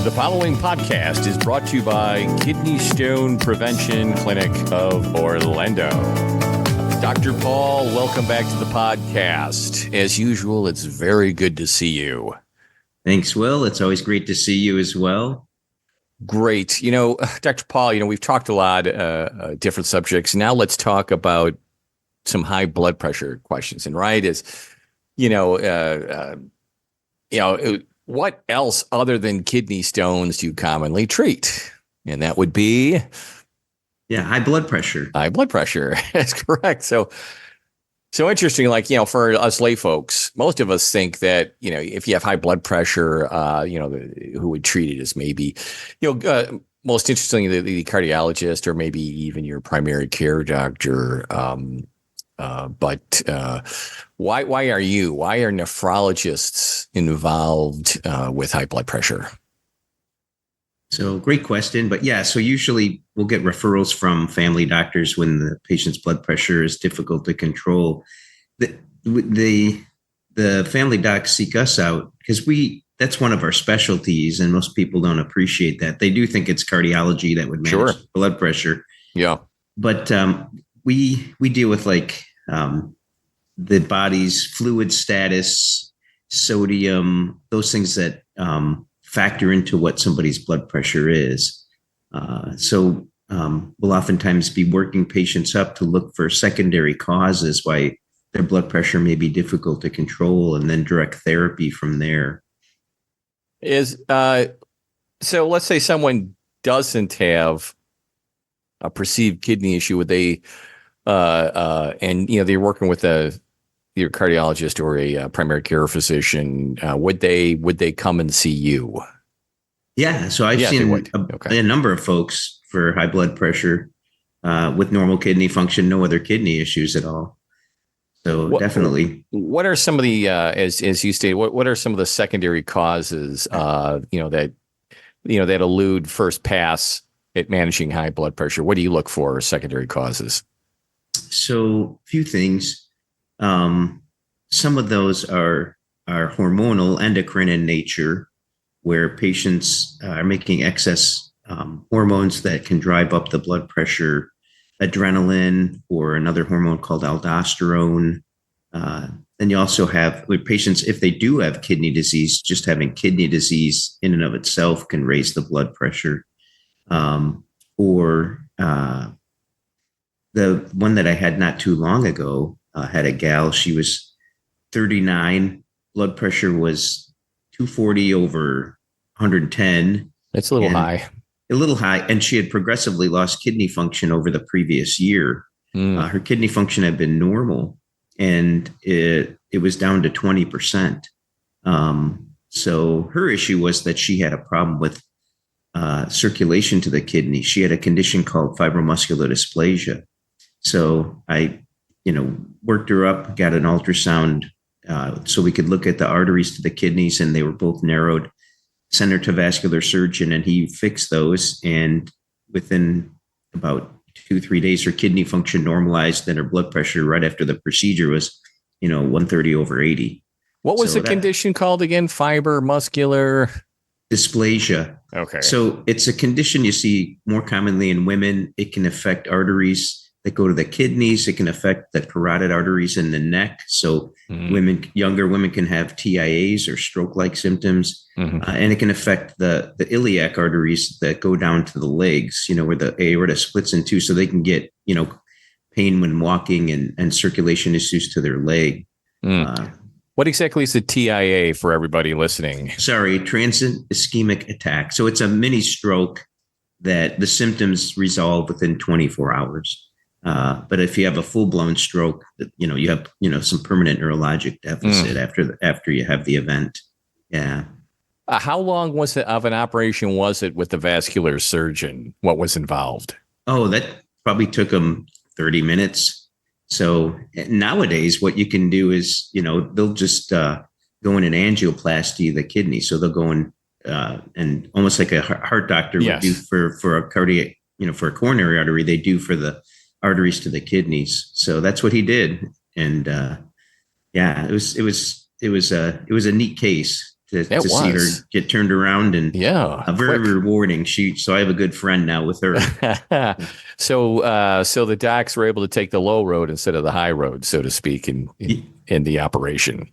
The following podcast is brought to you by Kidney Stone Prevention Clinic of Orlando. Dr. Paul, welcome back to the podcast. As usual, it's very good to see you. Thanks, Will. It's always great to see you as well. Great. Dr. Paul, we've talked a lot different subjects. Now let's talk about some high blood pressure questions. And what else other than kidney stones do you commonly treat? And that would be? Yeah, high blood pressure. High blood pressure. That's correct. So interesting, for us lay folks, most of us think that, if you have high blood pressure, who would treat it is maybe, most interestingly, the cardiologist or maybe even your primary care doctor. But why are nephrologists involved with high blood pressure? So great question. But yeah, so usually we'll get referrals from family doctors when the patient's blood pressure is difficult to control. The family docs seek us out because that's one of our specialties, and most people don't appreciate that. They do think it's cardiology that would manage blood pressure. Yeah. But we deal with the body's fluid status, sodium, those things that factor into what somebody's blood pressure is. So we'll oftentimes be working patients up to look for secondary causes why their blood pressure may be difficult to control, and then direct therapy from there. So let's say someone doesn't have a perceived kidney issue, would they they're working with your cardiologist or a primary care physician, would they come and see you? Yeah. So I've seen a number of folks for high blood pressure with normal kidney function, no other kidney issues at all. So definitely. What are some of the, as you stated, what are some of the secondary causes, that elude first pass at managing high blood pressure? What do you look for as secondary causes? So a few things. Some of those are hormonal, endocrine in nature, where patients are making excess hormones that can drive up the blood pressure, adrenaline or another hormone called aldosterone. Then you also have with patients, if they do have kidney disease, just having kidney disease in and of itself can raise the blood pressure. The one that I had not too long ago had a gal. She was 39. Blood pressure was 240 over 110. That's a little high. A little high. And she had progressively lost kidney function over the previous year. Her kidney function had been normal, and it was down to 20%. So her issue was that she had a problem with circulation to the kidney. She had a condition called fibromuscular dysplasia. So I, worked her up, got an ultrasound so we could look at the arteries to the kidneys, and they were both narrowed. Sent her to vascular surgeon, and he fixed those. And within about 2-3 days, her kidney function normalized, and her blood pressure right after the procedure was, 130 over 80. What was the condition called again? Fibromuscular dysplasia. Okay. So it's a condition you see more commonly in women. It can affect arteries that go to the kidneys. It can affect the carotid arteries in the neck. So younger women can have TIAs or stroke-like symptoms. And it can affect the iliac arteries that go down to the legs, where the aorta splits in two, so they can get, pain when walking and circulation issues to their leg. What exactly is the TIA for everybody listening? Sorry, transient ischemic attack. So it's a mini stroke that the symptoms resolve within 24 hours. But if you have a full-blown stroke, you have, some permanent neurologic deficit after you have the event. Yeah. How long was it of an operation was it with the vascular surgeon? What was involved? Oh, that probably took them 30 minutes. So nowadays, what you can do is, they'll just go in an angioplasty of the kidney. So they'll go in and almost like a heart doctor would do for a cardiac, for a coronary artery, they do for the arteries to the kidneys. So that's what he did. And it was a neat case That to see her was. get turned around, and Yeah, very quick. rewarding. So I have a good friend now with her. So the docs were able to take the low road instead of the high road, so to speak, in the operation.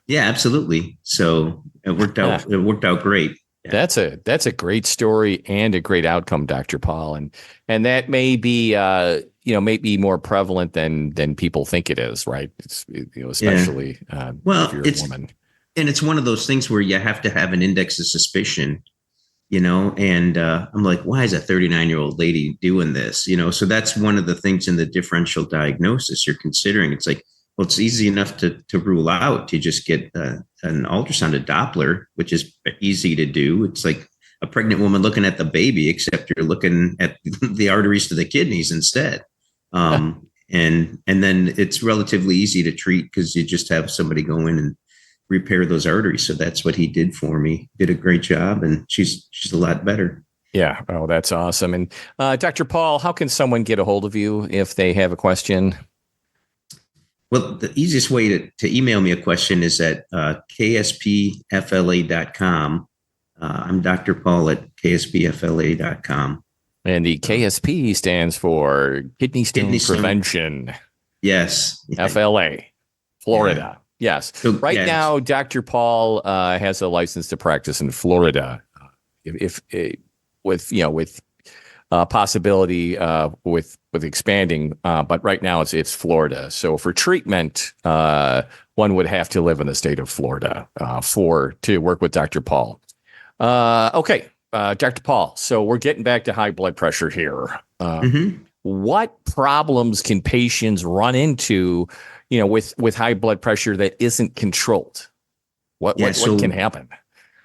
Yeah, absolutely. So it worked out. It worked out great. Yeah. That's a great story and a great outcome, Dr. Paul, and that may be may be more prevalent than people think it is, right? It's Yeah. especially if Well, you're a woman. it's one of those things where you have to have an index of suspicion, and I'm like, why is a 39-year-old lady doing this? So that's one of the things in the differential diagnosis you're considering. It's like, well, it's easy enough to rule out. You just get an ultrasound, a Doppler, which is easy to do. It's like a pregnant woman looking at the baby, except you're looking at the arteries to the kidneys instead. And then it's relatively easy to treat because you just have somebody go in and repair those arteries. So that's what he did for me. Did a great job, and she's a lot better. Yeah. Oh, that's awesome. And Dr. Paul, how can someone get a hold of you if they have a question? Well, the easiest way to email me a question is at kspfla.com. I'm Dr. Paul at kspfla.com. And the KSP stands for Kidney Stone Prevention. Yes. FLA, Florida. Yeah. Yes. So, right now, Dr. Paul has a license to practice in Florida. If with possibility with expanding, but right now it's Florida. So for treatment, one would have to live in the state of Florida to work with Dr. Paul. Okay, Dr. Paul. So we're getting back to high blood pressure here. What problems can patients run into, with high blood pressure that isn't controlled? What can happen?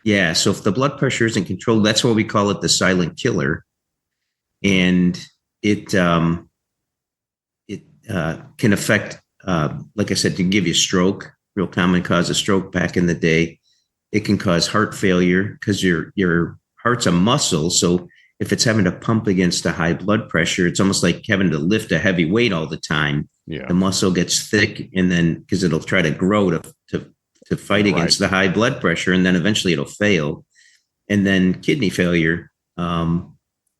Yeah. So if the blood pressure isn't controlled, that's what we call it, the silent killer. And it can affect, like I said, to give you stroke, real common cause of stroke back in the day. It can cause heart failure because your heart's a muscle. So if it's having to pump against a high blood pressure, it's almost like having to lift a heavy weight all the time. Yeah. The muscle gets thick, and then because it'll try to grow to fight against the high blood pressure, and then eventually it'll fail. And then kidney failure.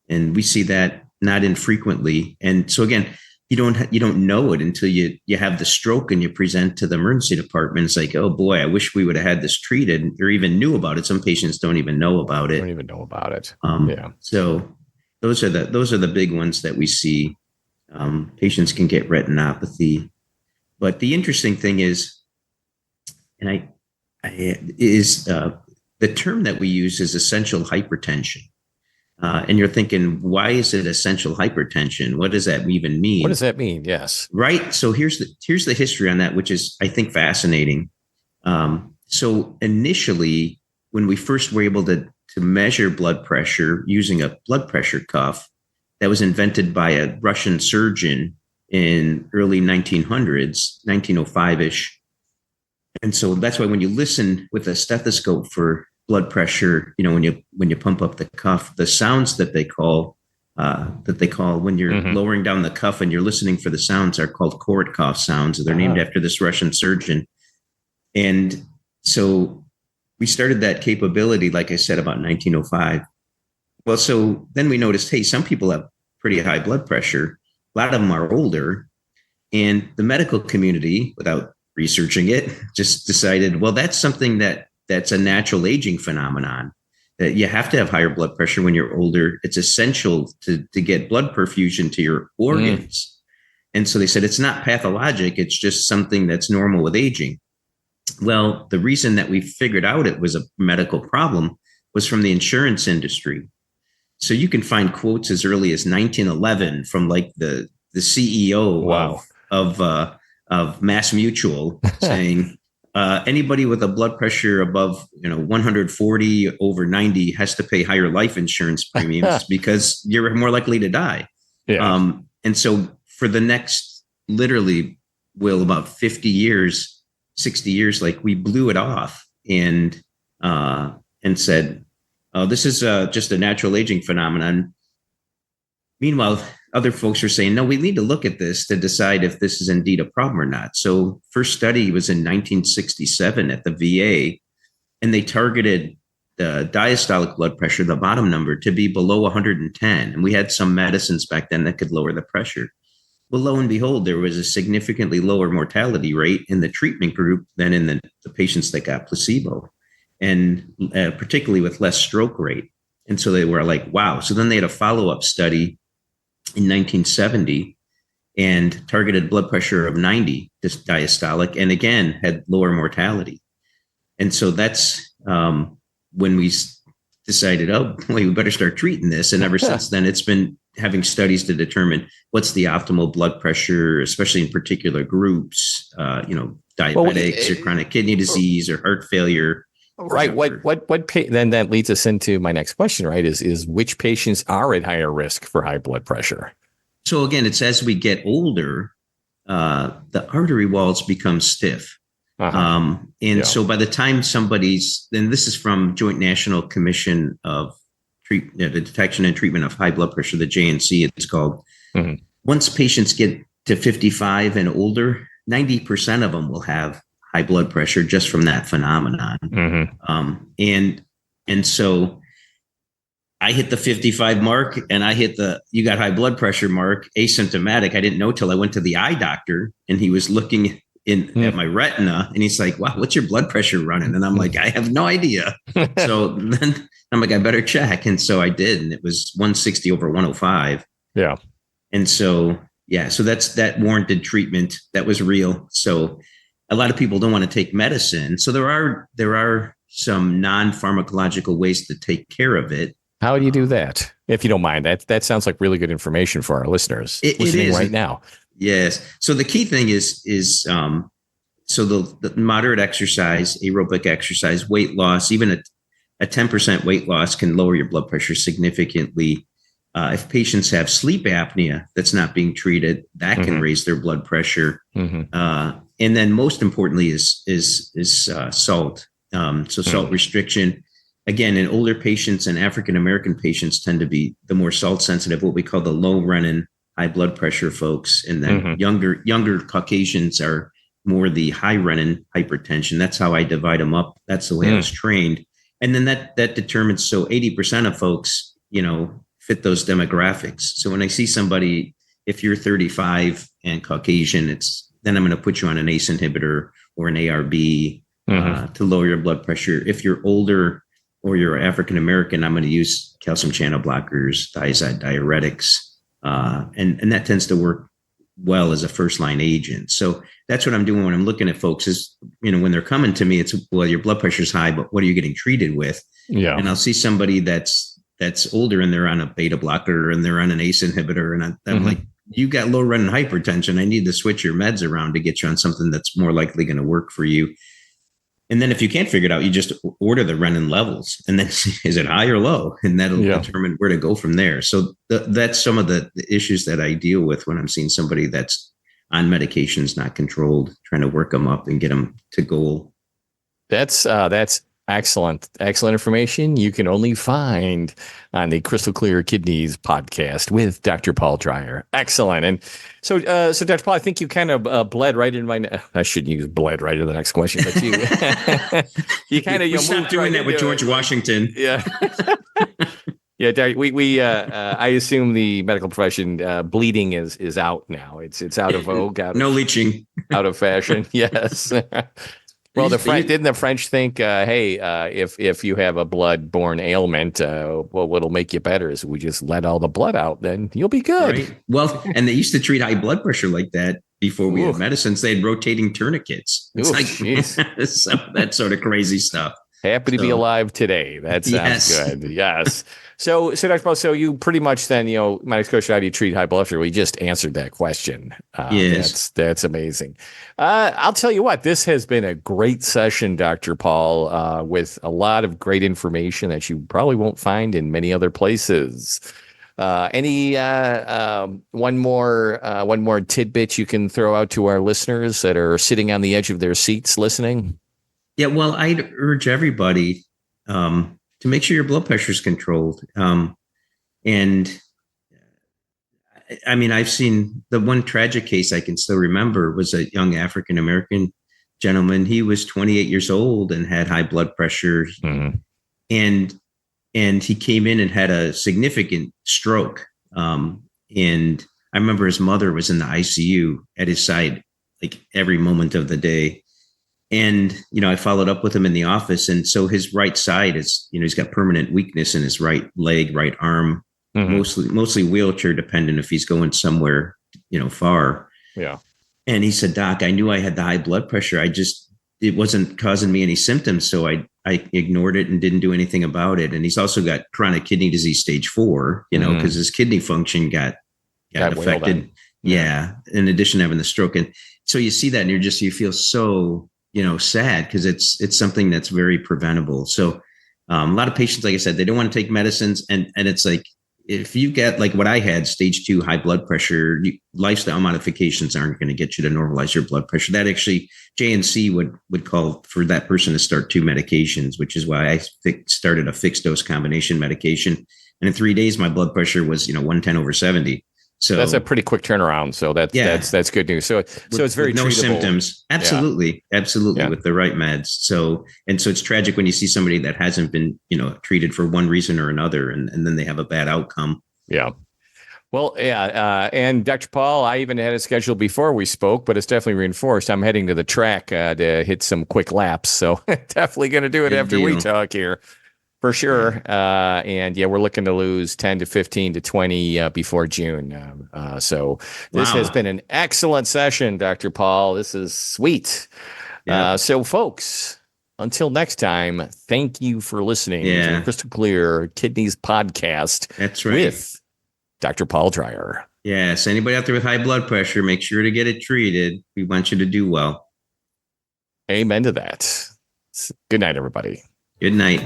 And we see that not infrequently. And so again, you don't know it until you have the stroke and you present to the emergency department. It's like, oh boy, I wish we would have had this treated or even knew about it. Some patients don't even know about it. Yeah. So those are the big ones that we see. Patients can get retinopathy, but the interesting thing is, and the term that we use is essential hypertension. And you're thinking, why is it essential hypertension? What does that even mean? What does that mean? Yes. Right. So here's the history on that, which is, I think, fascinating. So initially, when we first were able to measure blood pressure using a blood pressure cuff that was invented by a Russian surgeon in early 1900s, 1905-ish. And so that's why when you listen with a stethoscope for blood pressure, when you pump up the cuff, the sounds that they call when you're lowering down the cuff and you're listening for the sounds are called Korotkov sounds. They're named after this Russian surgeon. And so we started that capability, like I said, about 1905. Well, so then we noticed, hey, some people have pretty high blood pressure. A lot of them are older, and the medical community, without researching it, just decided, well, that's something that's a natural aging phenomenon, that you have to have higher blood pressure when you're older. It's essential to get blood perfusion to your organs. And so they said, it's not pathologic. It's just something that's normal with aging. Well, the reason that we figured out it was a medical problem was from the insurance industry. So you can find quotes as early as 1911 from like the CEO of Mass Mutual saying, anybody with a blood pressure above 140 over 90 has to pay higher life insurance premiums because you're more likely to die. Yeah. And so for the next literally about 50 years, 60 years, like we blew it off and said, oh, this is just a natural aging phenomenon. Meanwhile, other folks are saying, no, we need to look at this to decide if this is indeed a problem or not. So first study was in 1967 at the VA. and they targeted the diastolic blood pressure, the bottom number, to be below 110. And we had some medicines back then that could lower the pressure. Well, lo and behold, there was a significantly lower mortality rate in the treatment group than in the patients that got placebo, and particularly with less stroke rate. And so they were like, wow. So then they had a follow-up study in 1970 and targeted blood pressure of 90 diastolic, and again had lower mortality. And so that's when we decided, oh, boy, we better start treating this. And ever since then, it's been having studies to determine what's the optimal blood pressure, especially in particular groups, diabetics or chronic kidney disease or heart failure. Right. Then that leads us into my next question, right? Is which patients are at higher risk for high blood pressure? So again, it's as we get older, the artery walls become stiff. So by the time somebody's, and this is from Joint National Commission of the Detection and Treatment of High Blood Pressure, the JNC, it's called. Mm-hmm. Once patients get to 55 and older, 90% of them will have high blood pressure just from that phenomenon. Mm-hmm. And so I hit the 55 mark, and I hit you got high blood pressure mark, asymptomatic. I didn't know till I went to the eye doctor, and he was looking at my retina, and he's like, wow, what's your blood pressure running? And I'm like, I have no idea. So then I'm like, I better check. And so I did, and it was 160 over 105. Yeah. And so, so that warranted treatment. That was real. So a lot of people don't want to take medicine. So there are some non-pharmacological ways to take care of it. How do you do that? If you don't mind, that sounds like really good information for our listeners listening right now. Yes. So the key thing is so the moderate exercise, aerobic exercise, weight loss, even a 10% weight loss can lower your blood pressure significantly. If patients have sleep apnea that's not being treated, that can raise their blood pressure. Mm-hmm. And then most importantly is salt. So salt restriction. Again, in older patients and African-American patients tend to be the more salt sensitive, what we call the low renin, high blood pressure folks. And then younger Caucasians are more the high renin hypertension. That's how I divide them up. That's the way I was trained. And then that determines, so 80% of folks, fit those demographics. So when I see somebody, if you're 35 and Caucasian, then I'm going to put you on an ACE inhibitor or an ARB to lower your blood pressure. If you're older or you're African-American, I'm going to use calcium channel blockers, thiazide diuretics. And that tends to work well as a first line agent. So that's what I'm doing when I'm looking at folks is, when they're coming to me, it's, well, your blood pressure is high, but what are you getting treated with? Yeah. And I'll see somebody that's older and they're on a beta blocker and they're on an ACE inhibitor. And I'm like, you got low renin hypertension. I need to switch your meds around to get you on something that's more likely going to work for you. And then if you can't figure it out, you just order the renin levels, and then is it high or low? And that'll determine where to go from there. So that's some of the issues that I deal with when I'm seeing somebody that's on medications, not controlled, trying to work them up and get them to goal. That's excellent information you can only find on the Crystal Clear Kidneys podcast with Dr. Paul Dreyer. Excellent. And so Dr. Paul, I think you kind of bled right in I shouldn't use bled right in the next question, but you kind of moved doing that with George Washington. Yeah. Yeah, we I assume the medical profession bleeding is out now. It's out of vogue. No leaching. Out of fashion. Yes. Well, didn't the French think, hey, if you have a blood-borne ailment, what'll make you better is we just let all the blood out, then you'll be good. Right. Well, and they used to treat high blood pressure like that before we had medicines. They had rotating tourniquets. It's that sort of crazy stuff. Happy to be alive today. That sounds good. Yes. So Dr. Paul, so you pretty much then, my next question, how do you treat high blood pressure? We just answered that question. Yes. That's amazing. I'll tell you what, this has been a great session, Dr. Paul, with a lot of great information that you probably won't find in many other places. Any one more tidbit you can throw out to our listeners that are sitting on the edge of their seats listening? Yeah, well, I'd urge everybody to make sure your blood pressure is controlled. And I mean, I've seen the one tragic case I can still remember was a young African-American gentleman. He was 28 years old and had high blood pressure. Mm-hmm. And he came in and had a significant stroke. And I remember his mother was in the ICU at his side, like every moment of the day. And, I followed up with him in the office. And so his right side is, he's got permanent weakness in his right leg, right arm, mostly wheelchair dependent if he's going somewhere, far. Yeah. And he said, Doc, I knew I had the high blood pressure. It wasn't causing me any symptoms. So I ignored it and didn't do anything about it. And he's also got chronic kidney disease stage 4, because his kidney function got affected. Yeah. In addition to having the stroke. And so you see that and you feel so, sad because it's something that's very preventable. So a lot of patients, like I said, they don't want to take medicines. And it's like, if you get like what I had, stage 2 high blood pressure, lifestyle modifications aren't going to get you to normalize your blood pressure. That actually JNC would call for that person to start 2 medications, which is why I started a fixed dose combination medication. And in 3 days, my blood pressure was, 110/70. So that's a pretty quick turnaround. So that's good news. So it's very no treatable. Symptoms. Absolutely. Yeah. Absolutely. Yeah. With the right meds. So it's tragic when you see somebody that hasn't been, treated for one reason or another, and then they have a bad outcome. Yeah. Well, yeah. And Dr. Paul, I even had a schedule before we spoke, but it's definitely reinforced. I'm heading to the track to hit some quick laps. So definitely going to do it good after deal. We talk here. For sure. And we're looking to lose 10 to 15 to 20 before June. So this has been an excellent session, Dr. Paul. This is sweet. Yeah. So folks, until next time, thank you for listening to the Crystal Clear Kidneys podcast. That's right. With Dr. Paul Dreyer. Yes. Anybody out there with high blood pressure, make sure to get it treated. We want you to do well. Amen to that. Good night, everybody. Good night.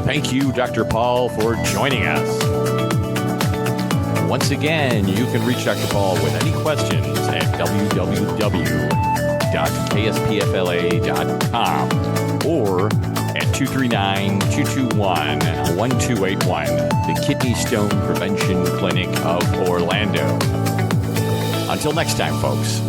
Thank you, Dr. Paul, for joining us. Once again, you can reach Dr. Paul with any questions at www.kspfla.com or at 239-221-1281, the Kidney Stone Prevention Clinic of Orlando. Until next time, folks.